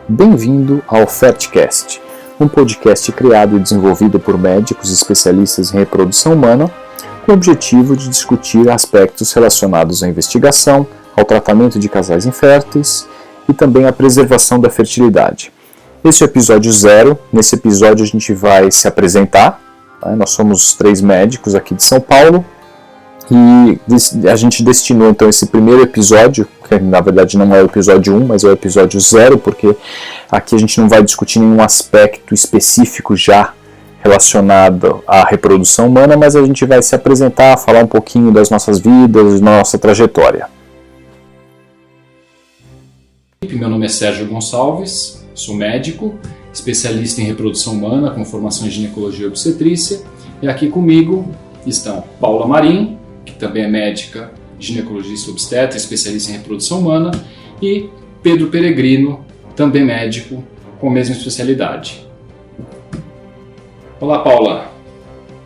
Bem-vindo ao Fertcast, um podcast criado e desenvolvido por médicos especialistas em reprodução humana com o objetivo de discutir aspectos relacionados à investigação, ao tratamento de casais inférteis e também à preservação da fertilidade. Esse é o episódio 0. Nesse episódio a gente vai se apresentar. Nós somos 3 médicos aqui de São Paulo e a gente destinou então esse primeiro episódio, que na verdade não é o episódio 1, mas é o episódio 0, porque aqui a gente não vai discutir nenhum aspecto específico já relacionado à reprodução humana, mas a gente vai se apresentar, falar um pouquinho das nossas vidas, da nossa trajetória. Meu nome é Sérgio Gonçalves, sou médico, especialista em reprodução humana com formação em ginecologia e obstetrícia, e aqui comigo estão Paula Marim, que também é médica, ginecologista obstetra, especialista em reprodução humana, e Pedro Peregrino, também médico, com a mesma especialidade. Olá, Paula.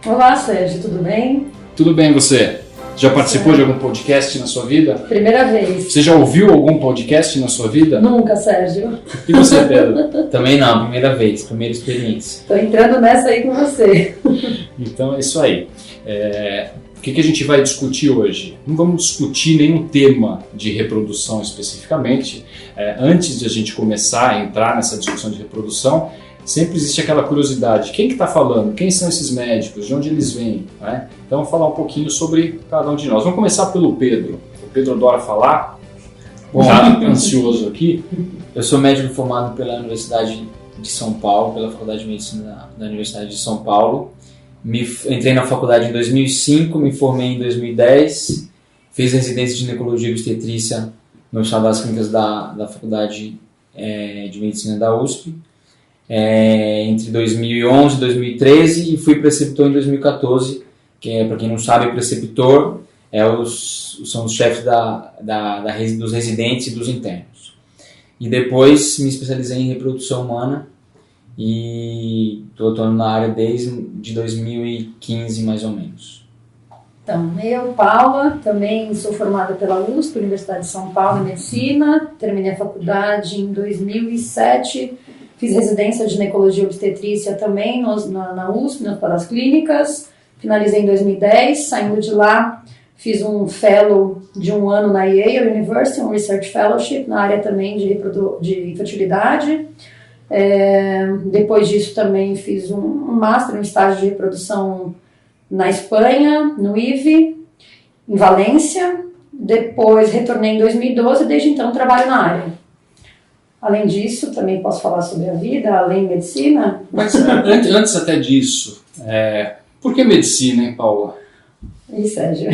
Olá, Sérgio, tudo bem? Tudo bem, você? Já participou de algum podcast na sua vida? Primeira vez. Você já ouviu algum podcast na sua vida? Nunca, Sérgio. E você, Pedro? Também não, primeira vez, primeira experiência. Tô entrando nessa aí com você. Então é isso aí. O que a gente vai discutir hoje? Não vamos discutir nenhum tema de reprodução especificamente. Antes de a gente começar a entrar nessa discussão de reprodução, sempre existe aquela curiosidade. Quem que está falando? Quem são esses médicos? De onde eles vêm? Né? Então vamos falar um pouquinho sobre cada um de nós. Vamos começar pelo Pedro. O Pedro adora falar. Bom, já ansioso aqui. Eu sou médico formado pela Universidade de São Paulo, pela Faculdade de Medicina da Universidade de São Paulo. Entrei na faculdade em 2005, me formei em 2010, fiz residência de ginecologia e obstetrícia no Hospital das Clínicas da Faculdade de Medicina da USP, entre 2011 e 2013, e fui preceptor em 2014, que para quem não sabe, o preceptor são os chefes dos residentes e dos internos. E depois me especializei em reprodução humana, e estou atuando na área desde 2015, mais ou menos. Então, eu, Paula, também sou formada pela USP, Universidade de São Paulo, em Medicina. Terminei a faculdade em 2007, fiz residência de ginecologia e obstetrícia também na USP, no Hospital das Clínicas. Finalizei em 2010, saindo de lá, fiz um fellow de 1 ano na Yale University, um Research Fellowship, na área também de fertilidade. Depois disso também fiz um master, um estágio de reprodução na Espanha, no IVE, em Valência. Depois retornei em 2012 e desde então trabalho na área. Além disso, também posso falar sobre a vida, além de medicina. Mas antes até disso, por que medicina, hein, Paula? Ih, Sérgio.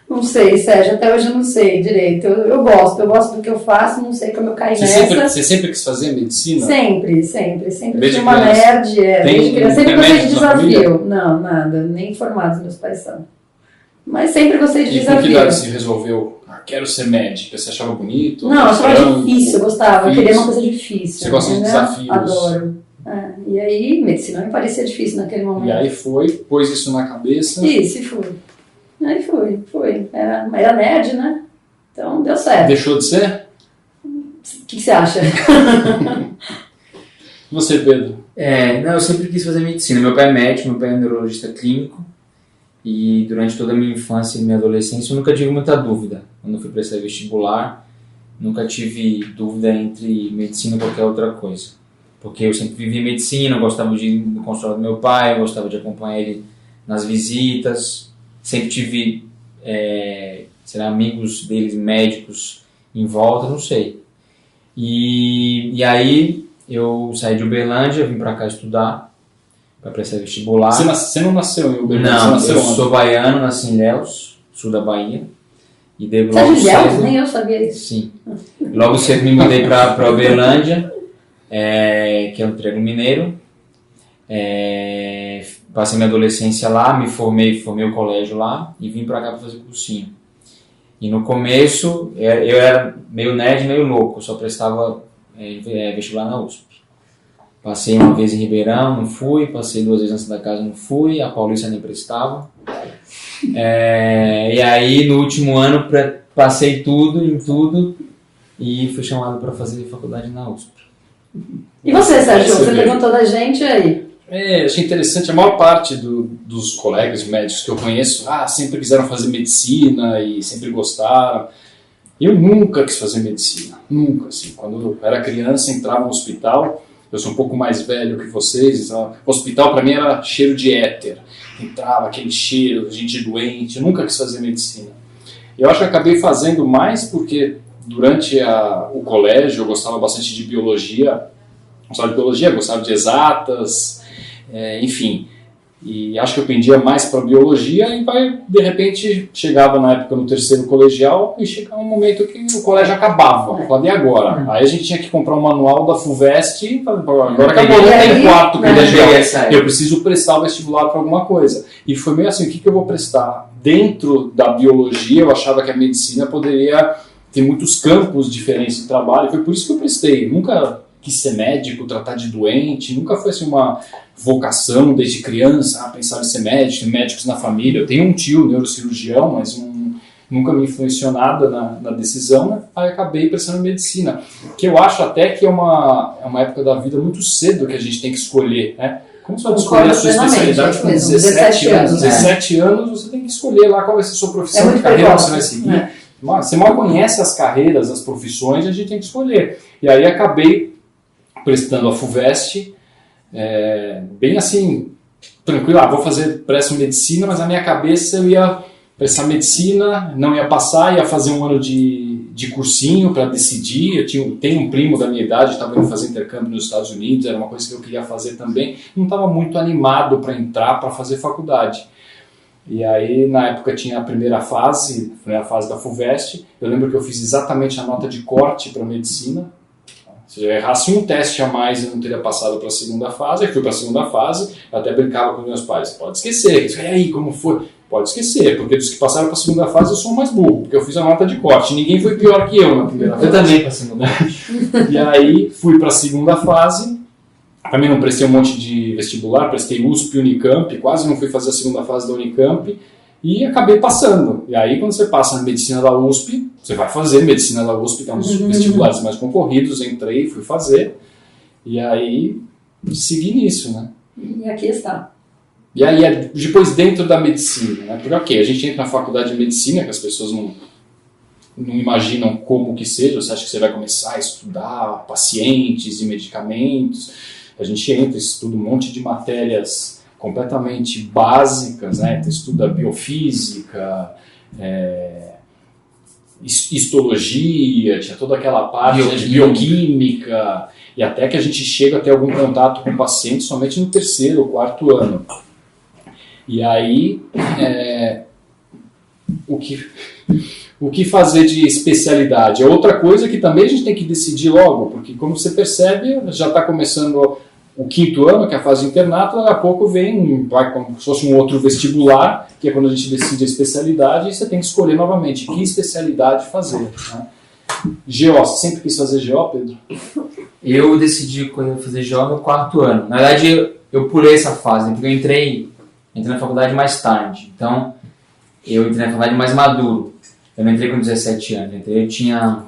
Não sei, Sérgio, até hoje eu não sei direito. Eu gosto do que eu faço, não sei como eu caí nessa. Você sempre quis fazer medicina? Sempre. Desde fui uma nerd, desde criança. Sempre gostei de desafio. Não, nada, nem formados meus pais são. Mas sempre gostei de desafio. E por que idade você resolveu, quero ser médica? Você achava bonito? Não, eu achava difícil, eu gostava, eu queria uma coisa difícil. Você gosta de desafios? Adoro. E aí, medicina me parecia difícil naquele momento. E aí pôs isso na cabeça? Isso, e fui. Aí foi. Era nerd, né? Então deu certo. Deixou de ser? O que você acha? Você, Pedro? Eu sempre quis fazer medicina. Meu pai é médico, meu pai é neurologista clínico, e durante toda a minha infância e minha adolescência eu nunca tive muita dúvida. Quando eu fui prestar vestibular, nunca tive dúvida entre medicina e qualquer outra coisa. Porque eu sempre vivi medicina, eu gostava de ir no consultório do meu pai, eu gostava de acompanhar ele nas visitas. Sempre tive, amigos deles, médicos em volta, não sei. E aí eu saí de Uberlândia, vim pra cá estudar, para prestar vestibular. Você não nasceu em Uberlândia? Não, eu sou baiano, nasci em Ilhéus, sul da Bahia. E Você é de Ilhéus? Nem eu sabia isso. Sim. Logo cedo me mudei para Uberlândia, que é um triângulo mineiro. Passei minha adolescência lá, me formei o colégio lá e vim pra cá pra fazer cursinho. E no começo eu era meio nerd, meio louco, só prestava vestibular na USP. Passei uma vez em Ribeirão, não fui, passei 2 vezes antes da casa, não fui, a Paulista nem prestava. E aí no último ano passei tudo em tudo e fui chamado para fazer faculdade na USP. E você, Sérgio? Você perguntou da gente aí? Achei interessante, a maior parte dos colegas médicos que eu conheço, sempre quiseram fazer medicina e sempre gostaram. Eu nunca quis fazer medicina, nunca, assim. Quando eu era criança, entrava no hospital, eu sou um pouco mais velho que vocês, então, o hospital para mim era cheiro de éter. Entrava aquele cheiro, gente doente, eu nunca quis fazer medicina. Eu acho que acabei fazendo mais porque durante o colégio eu gostava bastante de biologia, gostava de exatas, enfim, e acho que eu pendia mais para biologia e de repente chegava na época no terceiro colegial e chegava um momento que o colégio acabava, eu falava, e agora? Aí a gente tinha que comprar um manual da FUVEST e agora acabou, não tem quarto colegial, eu preciso prestar o vestibular para alguma coisa. E foi meio assim, o que eu vou prestar? Dentro da biologia eu achava que a medicina poderia ter muitos campos diferentes de trabalho, foi por isso que eu prestei, nunca quis ser médico, tratar de doente, nunca foi assim uma vocação desde criança, pensar em ser médico, médicos na família. Eu tenho um tio neurocirurgião, mas nunca me influenciou nada na decisão, né? Aí acabei prestando medicina, que eu acho até que é uma época da vida muito cedo que a gente tem que escolher, né? Como você vai escolher a sua especialidade com 17 anos? 17 anos você tem que escolher lá qual vai ser a sua profissão, que carreira você vai seguir. Você mal conhece as carreiras, as profissões, a gente tem que escolher. E aí acabei prestando a FUVEST, bem assim, tranquilo, presto medicina, mas na minha cabeça eu ia prestar medicina, não ia passar, ia fazer um ano de cursinho para decidir. Tenho um primo da minha idade, estava indo fazer intercâmbio nos Estados Unidos, era uma coisa que eu queria fazer também, não estava muito animado para entrar para fazer faculdade. E aí, na época, tinha a primeira fase da FUVEST, eu lembro que eu fiz exatamente a nota de corte para medicina. Se eu errasse um teste a mais, eu não teria passado para a segunda fase. Aí fui para a segunda fase, eu até brincava com meus pais. Pode esquecer. E aí, como foi? Pode esquecer, porque dos que passaram para a segunda fase eu sou o mais burro, porque eu fiz a nota de corte. Ninguém foi pior que eu na primeira fase. Eu também para a segunda fase. E aí fui para a segunda fase. Também não prestei um monte de vestibular, prestei USP, Unicamp, quase não fui fazer a segunda fase da Unicamp. E acabei passando. E aí, quando você passa na medicina da USP, você vai fazer medicina da USP, que é um dos vestibulares mais concorridos, entrei, fui fazer. E aí, segui nisso, né? E aqui está. E aí, depois dentro da medicina, né? Porque, a gente entra na faculdade de medicina, que as pessoas não imaginam como que seja, você acha que você vai começar a estudar pacientes e medicamentos. A gente entra, estuda um monte de matérias completamente básicas, né? Então, estuda biofísica, histologia, tinha toda aquela parte de bioquímica, e até que a gente chega a ter algum contato com o paciente somente no terceiro ou quarto ano. E aí, o que fazer de especialidade? É outra coisa que também a gente tem que decidir logo, porque como você percebe, já está começando o quinto ano, que é a fase de internato, daqui a pouco vai como se fosse um outro vestibular, que é quando a gente decide a especialidade, e você tem que escolher novamente que especialidade fazer. Né? GO, você sempre quis fazer GO, Pedro? Eu decidi fazer GO no quarto ano. Na verdade, eu pulei essa fase, porque eu entrei na faculdade mais tarde. Então, eu entrei na faculdade mais maduro. Eu não entrei com 17 anos, eu tinha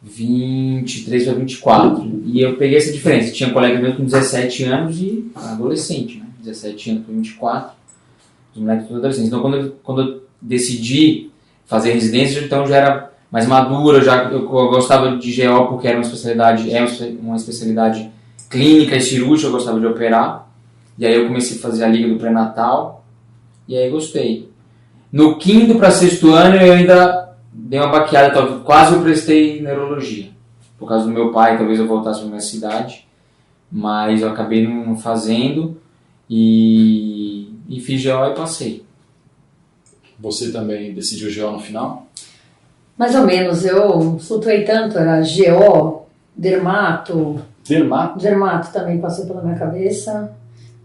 23 para 24. E eu peguei essa diferença. Tinha um colega meu com 17 anos e adolescente, né? 17 anos para 24. Os moleques todos adolescentes. Então, quando eu decidi fazer residência, então já era mais maduro. Eu gostava de GO porque era uma especialidade clínica e cirúrgica, eu gostava de operar. E aí eu comecei a fazer a liga do pré-natal. E aí gostei. No quinto para sexto ano eu ainda dei uma baqueada, quase eu prestei neurologia. Por causa do meu pai, talvez eu voltasse para a minha cidade. Mas eu acabei não fazendo e fiz GO e passei. Você também decidiu GO no final? Mais ou menos, eu flutuei tanto, era GO, dermato. Dermato também passou pela minha cabeça.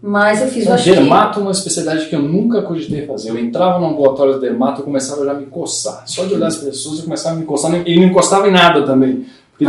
Mas eu fiz o dermato é uma especialidade que eu nunca cogitei fazer. Eu entrava no ambulatório de dermato e começava já a me coçar. Só de olhar as pessoas eu começava a me coçar e não encostava em nada também. Porque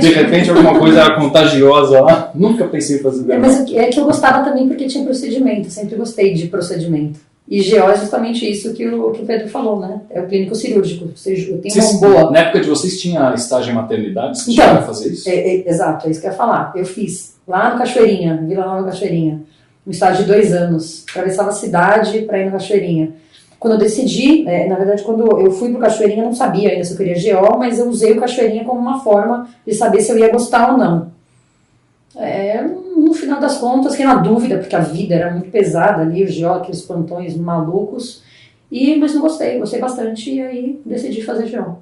de repente alguma coisa era contagiosa lá. Nunca pensei em fazer dermato. Mas é que eu gostava também porque tinha procedimento. Sempre gostei de procedimento. E GO é justamente isso que o Pedro falou, né? É o clínico cirúrgico, ou seja, eu tenho Vocês, uma boa... Na época de vocês tinha estágio em maternidade? Vocês Então, chegaram a fazer isso? Exato, é isso que eu ia falar. Eu fiz lá no Cachoeirinha, Vila Nova Cachoeirinha, um estágio de 2 anos, atravessava a cidade para ir no Cachoeirinha. Quando eu decidi, na verdade, quando eu fui pro Cachoeirinha, eu não sabia ainda se eu queria GO, mas eu usei o Cachoeirinha como uma forma de saber se eu ia gostar ou não. No final das contas, fiquei na dúvida, porque a vida era muito pesada ali, o GO, aqueles plantões malucos, mas não gostei bastante, e aí decidi fazer GO.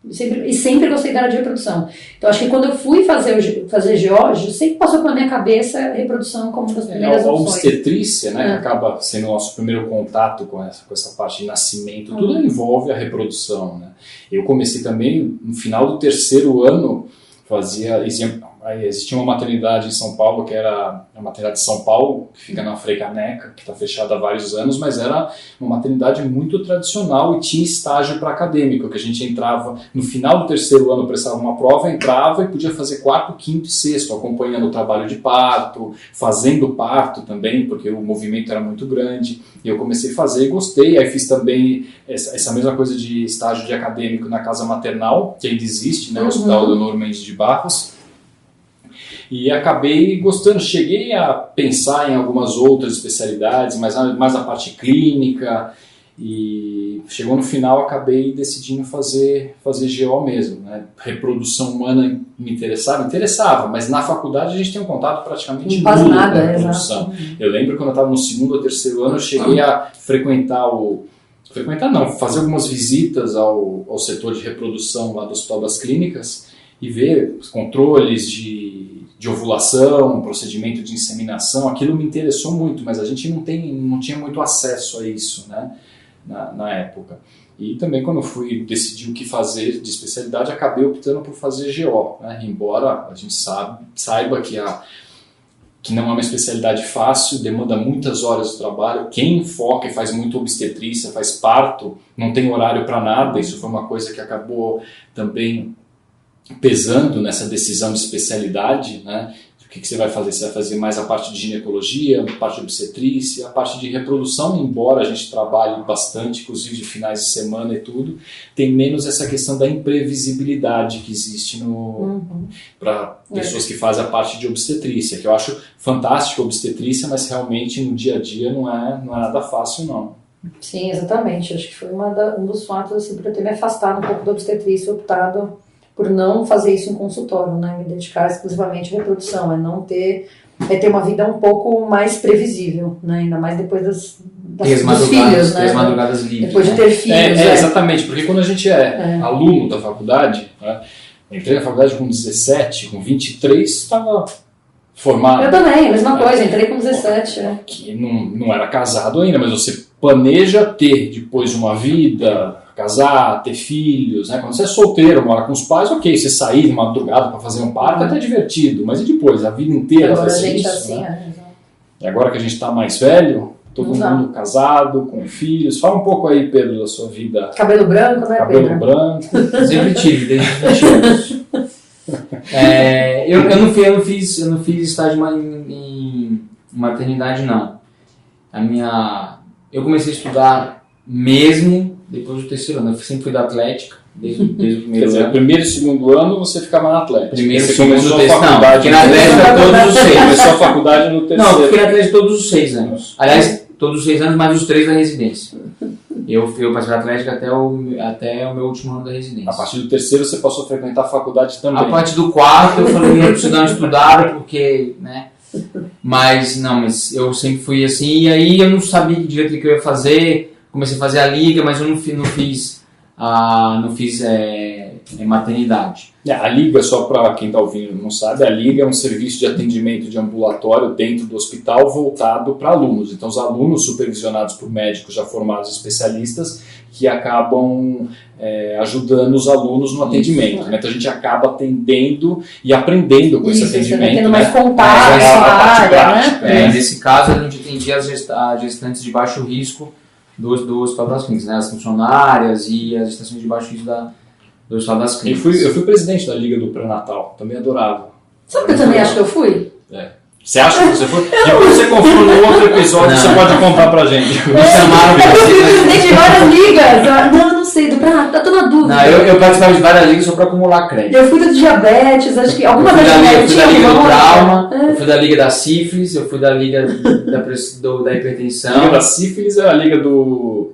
E sempre gostei da área de reprodução. Então, acho que quando eu fui fazer GO, sempre passou pela minha cabeça a reprodução como uma das primeiras a opções. obstetrícia, né, que acaba sendo o nosso primeiro contato com essa parte de nascimento, tudo envolve a reprodução. Né? Eu comecei também, no final do 3º ano, existia uma maternidade em São Paulo, que era a maternidade de São Paulo, que fica na Frei Caneca, que está fechada há vários anos, mas era uma maternidade muito tradicional e tinha estágio para acadêmico, que a gente entrava no final do 3º ano, prestava uma prova, entrava e podia fazer 4º, 5º e 6º, acompanhando o trabalho de parto, fazendo parto também, porque o movimento era muito grande, e eu comecei a fazer e gostei. Aí fiz também essa mesma coisa de estágio de acadêmico na casa maternal, que ainda existe, né, o Hospital Leonor Mendes de Barros, e acabei gostando. Cheguei a pensar em algumas outras especialidades, mas mais a parte clínica, e chegou no final, acabei decidindo fazer GO mesmo. Né? Reprodução humana me interessava, mas na faculdade a gente tem um contato praticamente nulo com a reprodução. Eu lembro quando eu estava no 2º ou 3º ano, eu cheguei a fazer algumas visitas ao setor de reprodução lá do Hospital das Clínicas e ver os controles de ovulação, procedimento de inseminação. Aquilo me interessou muito, mas a gente não tinha muito acesso a isso, né, na época. E também quando eu fui decidir o que fazer de especialidade, acabei optando por fazer GO, né, embora a gente saiba que não é uma especialidade fácil, demanda muitas horas de trabalho. Quem foca e faz muito obstetrícia, faz parto, não tem horário para nada. Isso foi uma coisa que acabou também pesando nessa decisão de especialidade, né? O que você vai fazer? Você vai fazer mais a parte de ginecologia, a parte de obstetrícia, a parte de reprodução, embora a gente trabalhe bastante, inclusive de finais de semana e tudo, tem menos essa questão da imprevisibilidade que existe para pessoas que fazem a parte de obstetrícia, que eu acho fantástico a obstetrícia, mas realmente no dia a dia não é nada fácil, não. Sim, exatamente. Acho que foi um dos fatos assim, para eu ter me afastado um pouco da obstetrícia, optado por não fazer isso em consultório, né? Me dedicar exclusivamente à reprodução, ter uma vida um pouco mais previsível, né? Ainda mais depois dos filhos, né? As madrugadas livres. Depois de ter filhos. Exatamente, porque quando a gente é aluno da faculdade, né? Entrei na faculdade com 17, com 23, estava formado. Eu também, a mesma coisa, entrei com 17. Que não era casado ainda, mas você planeja ter, depois de uma vida, casar, ter filhos, né? Quando você é solteiro, mora com os pais, ok, você sair de madrugada para fazer um parto é até divertido, mas e depois, a vida inteira agora vai ser isso, assim, né? E agora que a gente está mais velho, todo mundo casado, com filhos. Fala um pouco aí, Pedro, da sua vida. Cabelo branco, né, Cabelo Pedro? branco. Sempre tive, desde 20 anos. Eu não fiz estágio em maternidade, não. Eu comecei a estudar mesmo depois do 3º ano. Eu sempre fui da Atlética, desde o primeiro ano. Quer dizer, no 1º e 2º ano você ficava na Atlética. Primeiro, você segundo, começou a terceiro. faculdade. Não, fiquei na Atlética todos os 6. Começou a faculdade no 3º. Não, eu fiquei na Atlética todos os 6 anos. Aliás, todos os 6 anos, mais os 3 da residência. Eu passei na Atlética até o meu último ano da residência. A partir do 3º você passou a frequentar a faculdade também. A partir do 4º eu falei, eu preciso dar uma estudada, porque, né? Mas eu sempre fui assim, e aí eu não sabia que direito que eu ia fazer. Comecei a fazer a liga, mas eu não fiz maternidade. A liga, só para quem está ouvindo e não sabe, a liga é um serviço de atendimento de ambulatório dentro do hospital voltado para alunos. Então os alunos supervisionados por médicos já formados especialistas que acabam ajudando os alunos no atendimento. Né? Então a gente acaba atendendo e aprendendo com esse atendimento. Tendo mais contato com a área, né? Nesse caso a gente atendia as gestantes de baixo risco do Hospital das Clínicas, né? As funcionárias e as estações de baixo risco do Hospital das Clínicas. Eu fui presidente da Liga do Pré-Natal, também adorava. Sabe o que eu também acho que eu fui? Você acha que você foi? Depois você confirma no outro episódio, você pode contar pra gente. Me chamaram pra Eu fui ser... presidente de várias ligas. Não, eu não sei, tô na dúvida. Não, eu participava de várias ligas só pra acumular crédito. Eu fui do diabetes, acho que alguma vez Eu fui da tinha liga do alguma trauma, outra. eu fui da liga da sífilis, eu fui da liga da hipertensão. A liga da sífilis é a liga do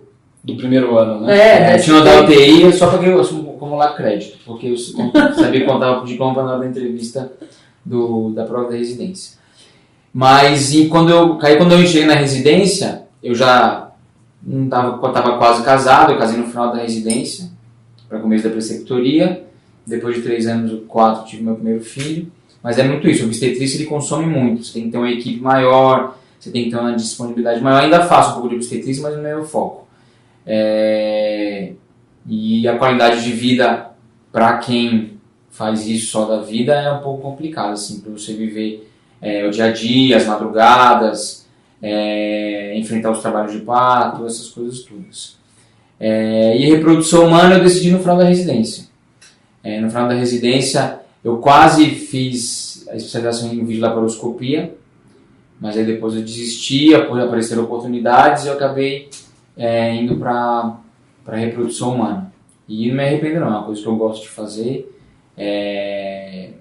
primeiro ano, né? Tinha uma da UTI só para eu acumular crédito, porque eu sabia contar o diploma na hora da entrevista da prova da residência. Mas quando eu cheguei na residência, eu já estava quase casado, eu casei no final da residência, para começo da preceptoria. Depois de 3 anos, 4, tive meu primeiro filho. Mas é muito isso, o obstetrícia ele consome muito, você tem que ter uma equipe maior, você tem que ter uma disponibilidade maior. Eu ainda faço um pouco de obstetrícia, mas não é o foco. E a qualidade de vida para quem faz isso só da vida é um pouco complicado, assim, para você viver o dia a dia, as madrugadas, enfrentar os trabalhos de parto, essas coisas todas. E reprodução humana eu decidi no final da residência. No final da residência eu quase fiz a especialização em videolaparoscopia, mas aí depois eu desisti, apareceram oportunidades e eu acabei indo para reprodução humana. E não me arrependo não, é uma coisa que eu gosto de fazer. É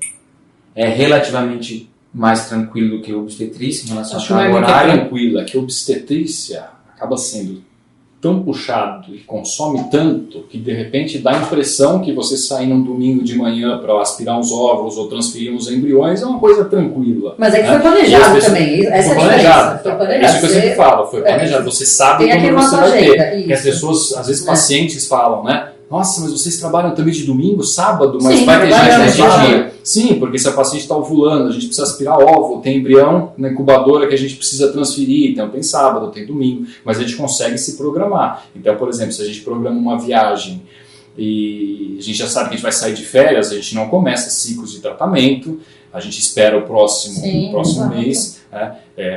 relativamente mais tranquilo do que a obstetrícia em relação Acho que à não é carga muito horária. tranquila, que a obstetrícia acaba sendo tão puxado e consome tanto que de repente dá a impressão que você sair num domingo de manhã para aspirar uns ovos ou transferir uns embriões é uma coisa tranquila. Mas é que né? foi planejado pessoas, também, essa foi é a planejado. diferença. Foi planejado. Isso que eu sempre falo, foi planejado. Você sabe tem aqui como uma você vai agenda, ter. Porque as isso. pessoas, às vezes pacientes falam, né? Nossa, mas vocês trabalham também de domingo, sábado, mas Sim, vai ter trabalhamos gente que de fala. dia. Sim, porque se a paciente está ovulando, a gente precisa aspirar óvulo, tem embrião na incubadora que a gente precisa transferir, então tem sábado, tem domingo, mas a gente consegue se programar. Então, por exemplo, se a gente programa uma viagem e a gente já sabe que a gente vai sair de férias, a gente não começa ciclos de tratamento, a gente espera o próximo mês, né?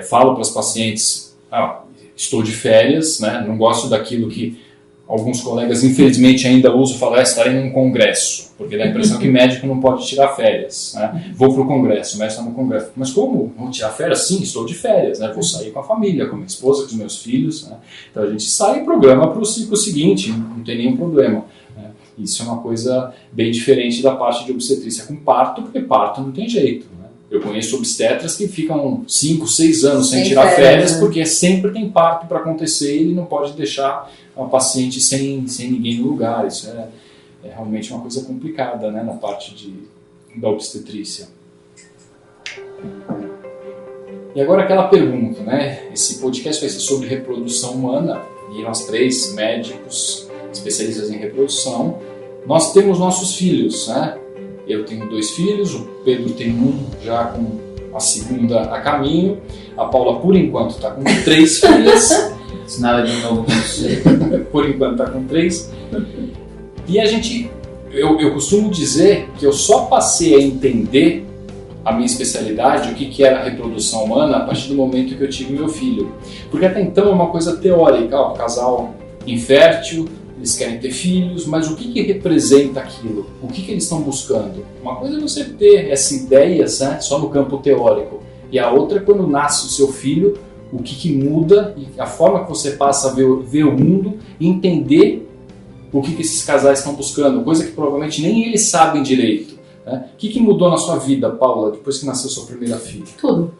Falo para as pacientes, estou de férias, né? Não gosto daquilo que alguns colegas, infelizmente, ainda usam e falam, estarei num congresso, porque dá a impressão que médico não pode tirar férias. Né? Vou para o congresso, o médico está no congresso. Mas como? Vou tirar férias? Sim, estou de férias. Né? Vou sair com a família, com a minha esposa, com os meus filhos. Né? Então a gente sai e programa para o ciclo seguinte, não tem nenhum problema. Né? Isso é uma coisa bem diferente da parte de obstetrícia com parto, porque parto não tem jeito. Né? Eu conheço obstetras que ficam 5, 6 anos sem tirar férias, né? Porque sempre tem parto para acontecer e ele não pode deixar uma paciente sem ninguém no lugar. Isso é realmente uma coisa complicada, né, na parte da obstetrícia. E agora aquela pergunta, né? Esse podcast vai ser sobre reprodução humana e nós 3 médicos especialistas em reprodução, nós temos nossos filhos, né? Eu tenho 2 filhos, o Pedro tem um já com a segunda a caminho, a Paula por enquanto está com 3 filhas. Se nada de novo acontecer. Por enquanto está com 3. E eu costumo dizer que eu só passei a entender a minha especialidade, o que era a reprodução humana, a partir do momento que eu tive meu filho. Porque até então é uma coisa teórica, casal infértil, eles querem ter filhos, mas o que representa aquilo? O que eles estão buscando? Uma coisa é você ter essa ideia, né, só no campo teórico, e a outra é quando nasce o seu filho, o que muda e a forma que você passa a ver o mundo e entender o que esses casais estão buscando, coisa que provavelmente nem eles sabem direito. Né? O que mudou na sua vida, Paula, depois que nasceu sua primeira filha? Tudo.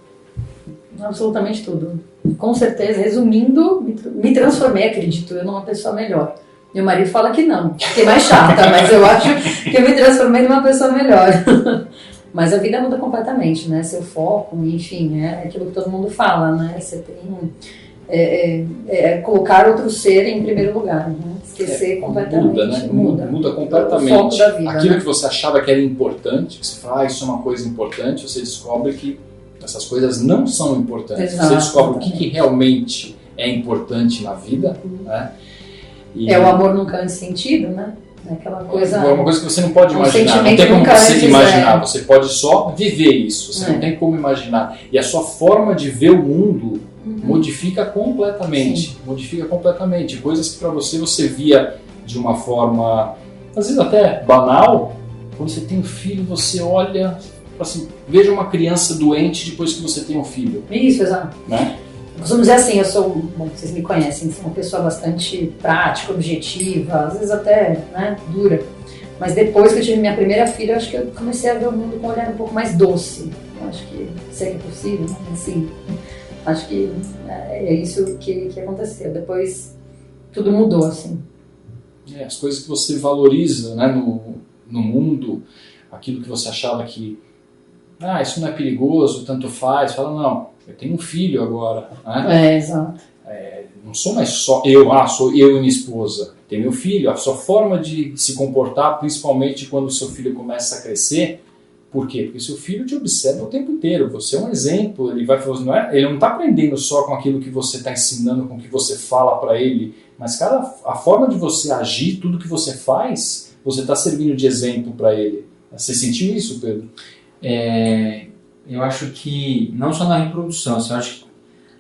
Absolutamente tudo. Com certeza, resumindo, me transformei, acredito eu, numa pessoa melhor. Meu marido fala que não, fiquei mais chata, mas eu acho que eu me transformei numa pessoa melhor. Mas a vida muda completamente, né? Seu foco, enfim, é aquilo que todo mundo fala, né? Você tem colocar outro ser em primeiro lugar, né? Esquecer completamente. Muda, né? Muda completamente. O foco da vida, aquilo, né? que você achava que era importante, que você fala, isso é uma coisa importante, você descobre que essas coisas não são importantes. Exato, você descobre exatamente. o que realmente é importante na vida, né? E o amor nunca antes sentido, né? Aquela coisa... É uma coisa que você não pode um imaginar, não sentimento tem como nunca você antes, imaginar, você pode só viver isso, você não tem como imaginar. E a sua forma de ver o mundo modifica completamente, coisas que para você via de uma forma, às vezes até banal, quando você tem um filho, você olha, assim, veja uma criança doente depois que você tem um filho. Isso, exato. Né? Vamos dizer assim, bom, vocês me conhecem, sou uma pessoa bastante prática, objetiva, às vezes até, né, dura. Mas depois que eu tive minha primeira filha, eu acho que eu comecei a ver o mundo com um olhar um pouco mais doce. Eu acho que, se é que é possível, né? Assim, acho que é isso que aconteceu. Depois tudo mudou, assim. As coisas que você valoriza, né, no mundo, aquilo que você achava que isso não é perigoso, tanto faz, fala, não, eu tenho um filho agora. Né? Exato. Não sou mais só eu, sou eu e minha esposa. Tem meu filho, a sua forma de se comportar, principalmente quando o seu filho começa a crescer. Por quê? Porque seu filho te observa o tempo inteiro. Você é um exemplo, ele não está aprendendo só com aquilo que você está ensinando, com o que você fala para ele, mas a forma de você agir, tudo que você faz, você está servindo de exemplo para ele. Você sentiu isso, Pedro? Eu acho que, não só na reprodução, assim, eu acho que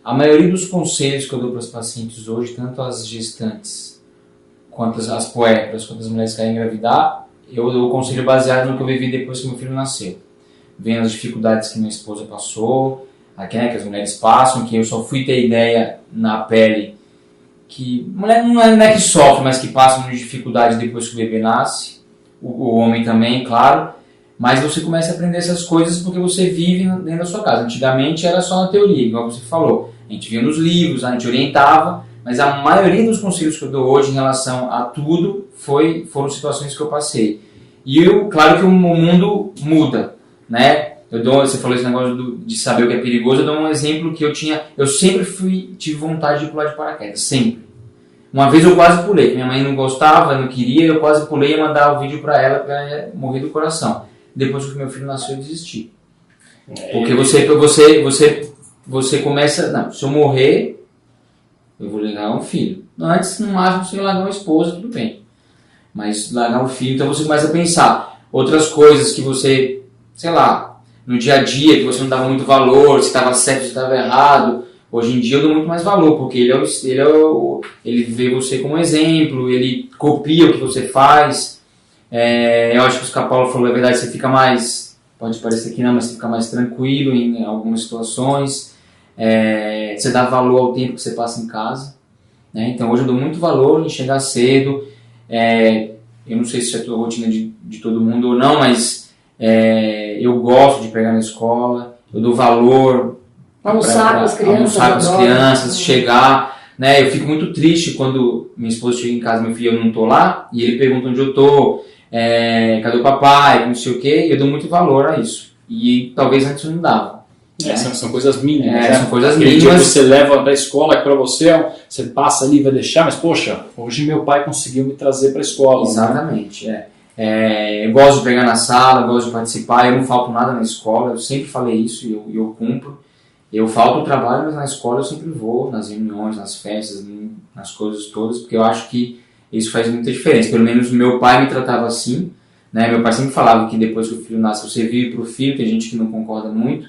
a maioria dos conselhos que eu dou para os pacientes hoje, tanto as gestantes, quanto as puérperas, quanto as mulheres que querem engravidar, eu dou o conselho baseado no que eu vivi depois que meu filho nasceu. Vendo as dificuldades que minha esposa passou, que as mulheres passam, que eu só fui ter ideia na pele, que mulher não é que sofre, mas que passa uma dificuldade depois que o bebê nasce, o homem também, claro, mas você começa a aprender essas coisas porque você vive dentro da sua casa. Antigamente era só na teoria, igual você falou. A gente via nos livros, a gente orientava, mas a maioria dos conselhos que eu dou hoje em relação a tudo foram situações que eu passei. E claro que o mundo muda, né? Você falou esse negócio de saber o que é perigoso, eu dou um exemplo que eu sempre tive vontade de pular de paraquedas, sempre. Uma vez eu quase pulei, minha mãe não gostava, não queria, eu quase pulei e ia mandar o vídeo para ela morrer do coração. Depois que meu filho nasceu, eu desisti. Porque você começa, não, se eu morrer, eu vou largar um filho. Antes, no máximo, se eu largar uma esposa, tudo bem. Mas largar um filho, então você começa a pensar outras coisas que você, sei lá, no dia a dia, que você não dava muito valor, se estava certo, se estava errado. Hoje em dia eu dou muito mais valor, porque ele vê você como exemplo, ele copia o que você faz. Eu acho que o que a Paula falou é verdade, você fica mais, pode parecer que não, mas você fica mais tranquilo em algumas situações. Você dá valor ao tempo que você passa em casa. Né? Então hoje eu dou muito valor em chegar cedo. Eu não sei se é a tua rotina de todo mundo ou não, mas eu gosto de pegar na escola, eu dou valor almoçar com as crianças, chegar, né? Eu fico muito triste quando minha esposa chega em casa, meu filho, eu não tô lá, e ele pergunta onde eu tô, cadê o papai, não sei o quê, e eu dou muito valor a isso. E talvez antes eu não dava. São coisas mínimas. Né? São coisas Aquele mínimas. dia que você leva para a escola, que para você, você passa ali e vai deixar, mas poxa, hoje meu pai conseguiu me trazer para a escola. Exatamente, né? Eu gosto de pegar na sala, gosto de participar, eu não falto nada na escola, eu sempre falei isso e eu cumpro. Eu falto o trabalho, mas na escola eu sempre vou, nas reuniões, nas festas, nas coisas todas, porque eu acho que isso faz muita diferença. Pelo menos meu pai me tratava assim, né? Meu pai sempre falava que depois que o filho nasce, você vive pro filho, tem gente que não concorda muito,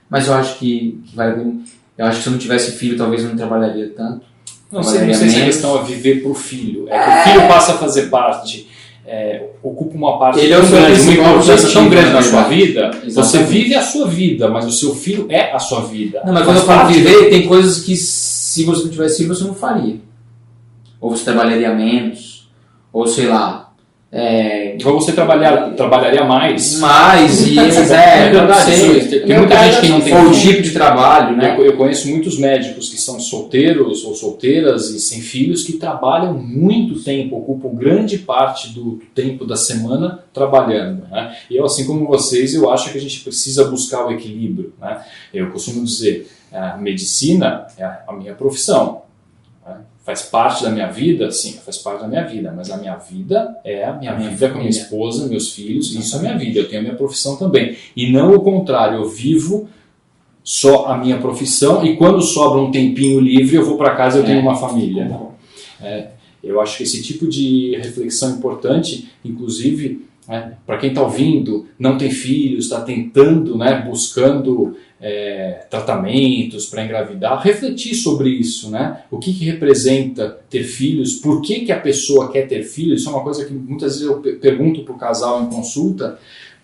mas eu acho que eu acho que se eu não tivesse filho, talvez eu não trabalharia tanto. Não sei se a questão é viver pro filho, que o filho passa a fazer parte, ocupa uma parte uma importância tão grande na sua vida. Exatamente. Você vive a sua vida, mas o seu filho é a sua vida. Não, mas quando eu falo viver, tem coisas que se você não tivesse filho, você não faria. Ou você trabalharia menos, ou sei lá. Ou você trabalharia mais. Tem muita gente que não tem o tipo de trabalho, né? Eu conheço muitos médicos que são solteiros ou solteiras e sem filhos que trabalham muito tempo, ocupam grande parte do tempo da semana trabalhando. Né? E eu, assim como vocês, eu acho que a gente precisa buscar o equilíbrio. Né? Eu costumo dizer, a medicina é a minha profissão. Faz parte da minha vida? Sim, faz parte da minha vida, mas a minha vida é a minha vida com a minha esposa, meus filhos, isso é a minha vida, eu tenho a minha profissão também. E não o contrário, eu vivo só a minha profissão e quando sobra um tempinho livre eu vou para casa e eu tenho uma família. Eu acho que esse tipo de reflexão é importante, inclusive, para quem está ouvindo, não tem filhos, está tentando, buscando tratamentos para engravidar, refletir sobre isso, né? O que representa ter filhos, por que a pessoa quer ter filhos, isso é uma coisa que muitas vezes eu pergunto para o casal em consulta,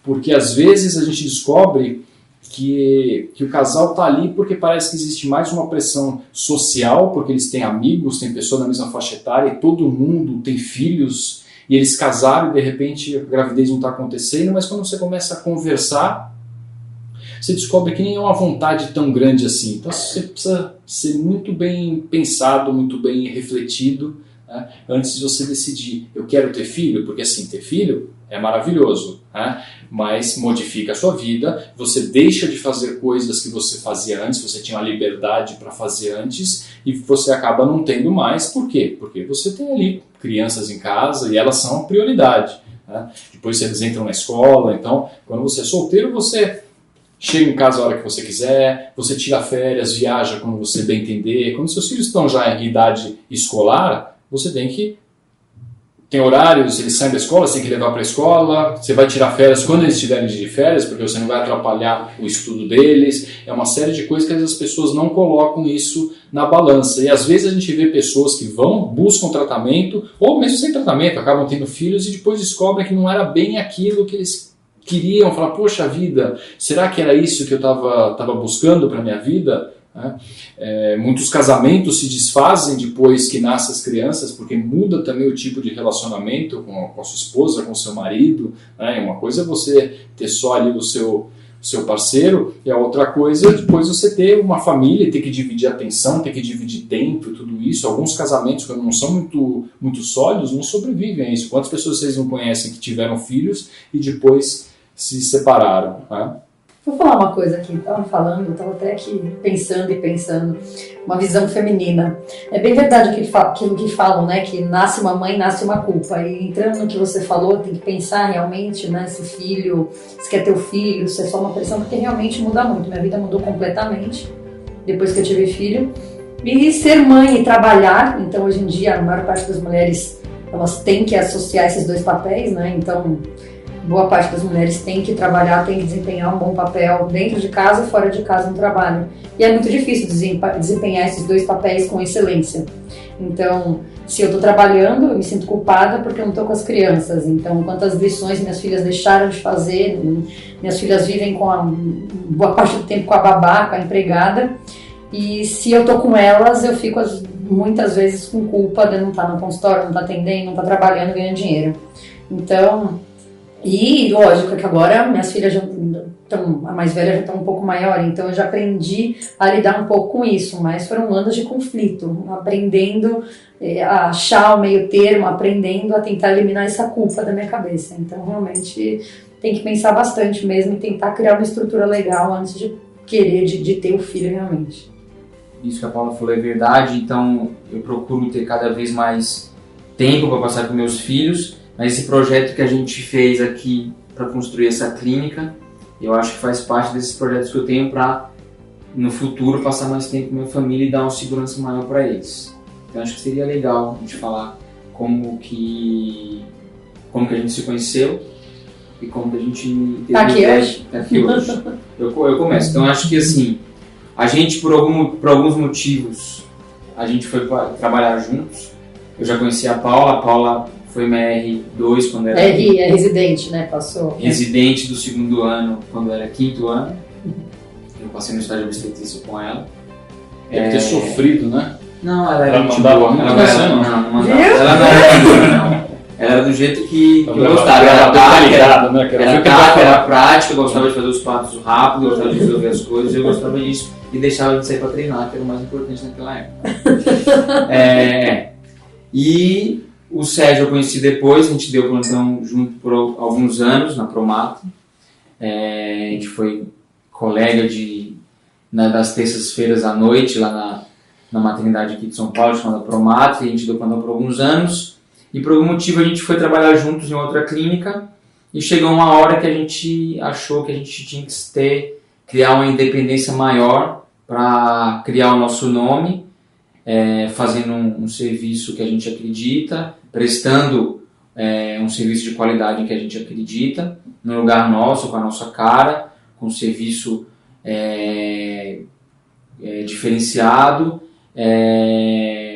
porque às vezes a gente descobre que o casal está ali porque parece que existe mais uma pressão social, porque eles têm amigos, têm pessoas da mesma faixa etária, e todo mundo tem filhos, e eles casaram e de repente a gravidez não está acontecendo, mas quando você começa a conversar, você descobre que nem é uma vontade tão grande assim. Então você precisa ser muito bem pensado, muito bem refletido, né, antes de você decidir, eu quero ter filho, porque assim, ter filho é maravilhoso, né, mas modifica a sua vida, você deixa de fazer coisas que você fazia antes, você tinha uma liberdade para fazer antes, e você acaba não tendo mais. Por quê? Porque você tem ali crianças em casa e elas são prioridade, né? Depois eles entram na escola, então quando você é solteiro, você chega em casa a hora que você quiser, você tira férias, viaja quando você bem entender. Quando seus filhos estão já em idade escolar, você tem horários, eles saem da escola, você tem que levar para a escola, você vai tirar férias quando eles estiverem de férias, porque você não vai atrapalhar o estudo deles. É uma série de coisas que às vezes as pessoas não colocam isso na balança. E às vezes a gente vê pessoas que buscam tratamento, ou mesmo sem tratamento, acabam tendo filhos e depois descobrem que não era bem aquilo que eles queriam. Falar, poxa vida, será que era isso que eu estava buscando para a minha vida? Muitos casamentos se desfazem depois que nascem as crianças, porque muda também o tipo de relacionamento com a sua esposa, com o seu marido, né? Uma coisa é você ter só ali o seu parceiro, e a outra coisa é depois você ter uma família, ter que dividir atenção, ter que dividir tempo e tudo isso. Alguns casamentos, quando não são muito sólidos, não sobrevivem a isso. Quantas pessoas vocês não conhecem que tiveram filhos e depois se separaram, né? Vou falar uma coisa aqui, eu estava até aqui pensando, uma visão feminina. É bem verdade aquilo que falam, né, que nasce uma mãe, nasce uma culpa. E entrando no que você falou, tem que pensar realmente, né, se quer ter o filho, se é só uma pressão, porque realmente muda muito. Minha vida mudou completamente depois que eu tive filho. E ser mãe e trabalhar, então hoje em dia a maior parte das mulheres, elas têm que associar esses dois papéis, né, então boa parte das mulheres tem que trabalhar, tem que desempenhar um bom papel dentro de casa e fora de casa no trabalho. E é muito difícil desempenhar esses dois papéis com excelência. Então, se eu estou trabalhando, eu me sinto culpada porque eu não estou com as crianças. Então, quantas lições minhas filhas deixaram de fazer, minhas filhas vivem boa parte do tempo com a babá, com a empregada. E se eu estou com elas, eu fico muitas vezes com culpa de não estar no consultório, não estar atendendo, não estar trabalhando, ganhando dinheiro. Então, e lógico que agora minhas filhas já estão, a mais velha já está um pouco maior, então eu já aprendi a lidar um pouco com isso, mas foram anos de conflito, aprendendo a achar o meio termo, aprendendo a tentar eliminar essa culpa da minha cabeça. Então realmente tem que pensar bastante mesmo e tentar criar uma estrutura legal antes de querer, de ter o filho realmente. Isso que a Paula falou é verdade, então eu procuro ter cada vez mais tempo para passar com meus filhos. Mas esse projeto que a gente fez aqui para construir essa clínica, eu acho que faz parte desses projetos que eu tenho para, no futuro, passar mais tempo com minha família e dar uma segurança maior para eles. Então acho que seria legal a gente falar como que a gente se conheceu e como que a gente teve aqui hoje. Eu começo. Então acho que assim, a gente por alguns motivos, a gente foi trabalhar juntos. Eu já conheci a Paula foi minha R2 quando era... É residente, né? Passou. Residente do segundo ano, quando era quinto ano. Eu passei no estágio de obstetrícia com ela. Deve ter sofrido, né? Não, ela era muito boa. Ela não era dura, não. Ela era do jeito que eu gostava. Era prática, era prática, eu gostava de fazer os passos rápido, eu gostava de resolver as coisas, eu gostava disso. E deixava de sair para treinar, que era o mais importante naquela época. E o Sérgio eu conheci depois, a gente deu plantão junto por alguns anos na Promato. A gente foi colega das terças-feiras à noite lá na maternidade aqui de São Paulo, chamada Promato, e a gente deu plantão por alguns anos. E por algum motivo a gente foi trabalhar juntos em outra clínica e chegou uma hora que a gente achou que a gente tinha que criar uma independência maior para criar o nosso nome, fazendo um serviço que a gente acredita, prestando um serviço de qualidade que a gente acredita, no lugar nosso, com a nossa cara, com um serviço diferenciado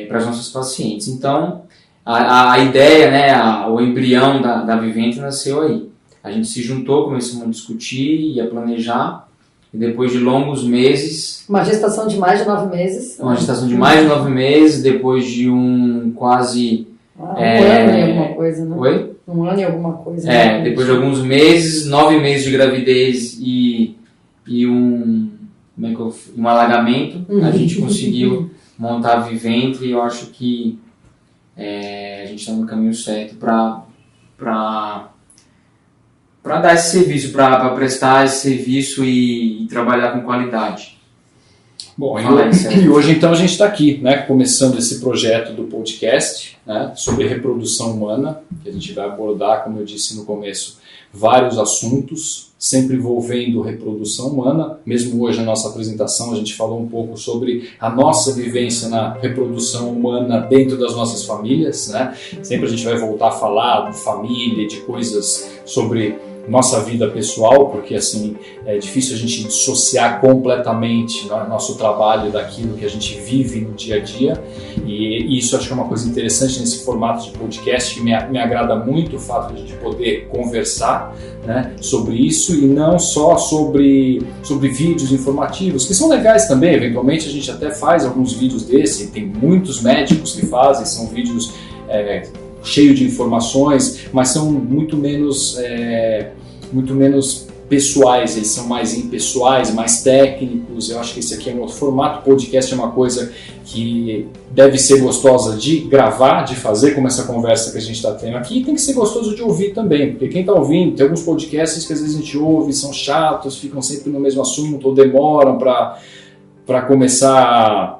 para as nossas pacientes. Então, a ideia, né, o embrião da Vivente nasceu aí. A gente se juntou, começamos a discutir e a planejar, e depois de longos meses... Uma gestação de mais de 9 meses. Uma gestação de mais de 9 meses, depois de quase... Um ano e alguma coisa, né? Oi? 1 ano e alguma coisa. Depois de alguns meses, 9 meses de gravidez e um alagamento, a gente conseguiu montar a Viventre, e eu acho que a gente está no caminho certo para dar esse serviço, para prestar esse serviço e trabalhar com qualidade. Bom, e hoje então a gente está aqui, né, começando esse projeto do podcast, né, sobre reprodução humana, que a gente vai abordar, como eu disse no começo, vários assuntos, sempre envolvendo reprodução humana. Mesmo hoje na nossa apresentação a gente falou um pouco sobre a nossa vivência na reprodução humana dentro das nossas famílias, né? Sempre a gente vai voltar a falar de família, de coisas sobre nossa vida pessoal, porque assim é difícil a gente dissociar completamente, né, nosso trabalho daquilo que a gente vive no dia a dia, e isso acho que é uma coisa interessante nesse formato de podcast, que me agrada muito o fato de a gente poder conversar, né, sobre isso, e não só sobre vídeos informativos, que são legais também. Eventualmente a gente até faz alguns vídeos desse, tem muitos médicos que fazem, são vídeos cheio de informações, mas são muito menos pessoais, eles são mais impessoais, mais técnicos. Eu acho que esse aqui é um outro formato. O podcast é uma coisa que deve ser gostosa de gravar, de fazer, como essa conversa que a gente está tendo aqui, e tem que ser gostoso de ouvir também, porque quem está ouvindo, tem alguns podcasts que às vezes a gente ouve, são chatos, ficam sempre no mesmo assunto, ou demoram para começar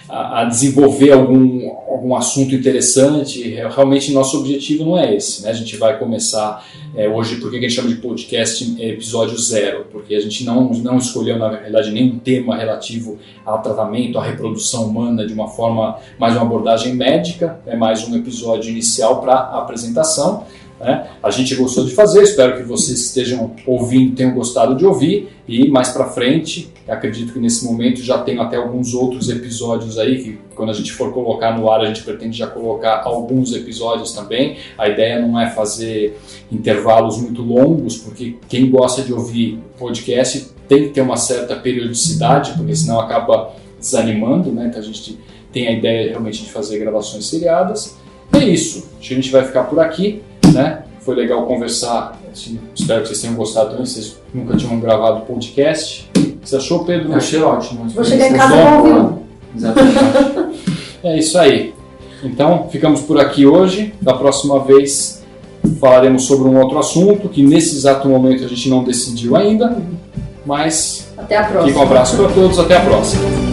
a desenvolver algum assunto interessante. Realmente nosso objetivo não é esse, né? A gente vai começar hoje, por que a gente chama de podcast episódio 0? Porque a gente não escolheu, na verdade, nenhum tema relativo ao tratamento, à reprodução humana de uma forma, mais uma abordagem médica, é mais um episódio inicial para a apresentação, né? A gente gostou de fazer, espero que vocês estejam ouvindo, tenham gostado de ouvir, e mais para frente, acredito que nesse momento já tem até alguns outros episódios aí, que quando a gente for colocar no ar, a gente pretende já colocar alguns episódios também. A ideia não é fazer intervalos muito longos, porque quem gosta de ouvir podcast tem que ter uma certa periodicidade, porque senão acaba desanimando, né? Então a gente tem a ideia realmente de fazer gravações seriadas. E é isso, acho que a gente vai ficar por aqui, né? Foi legal conversar, assim, espero que vocês tenham gostado também, vocês nunca tinham gravado podcast. O que você achou, Pedro? Eu achei ótimo. Vou chegar em casa e ouvir. Exatamente. É isso aí. Então, ficamos por aqui hoje. Da próxima vez falaremos sobre um outro assunto, que nesse exato momento a gente não decidiu ainda, mas até a próxima. Fica um abraço para todos, até a próxima.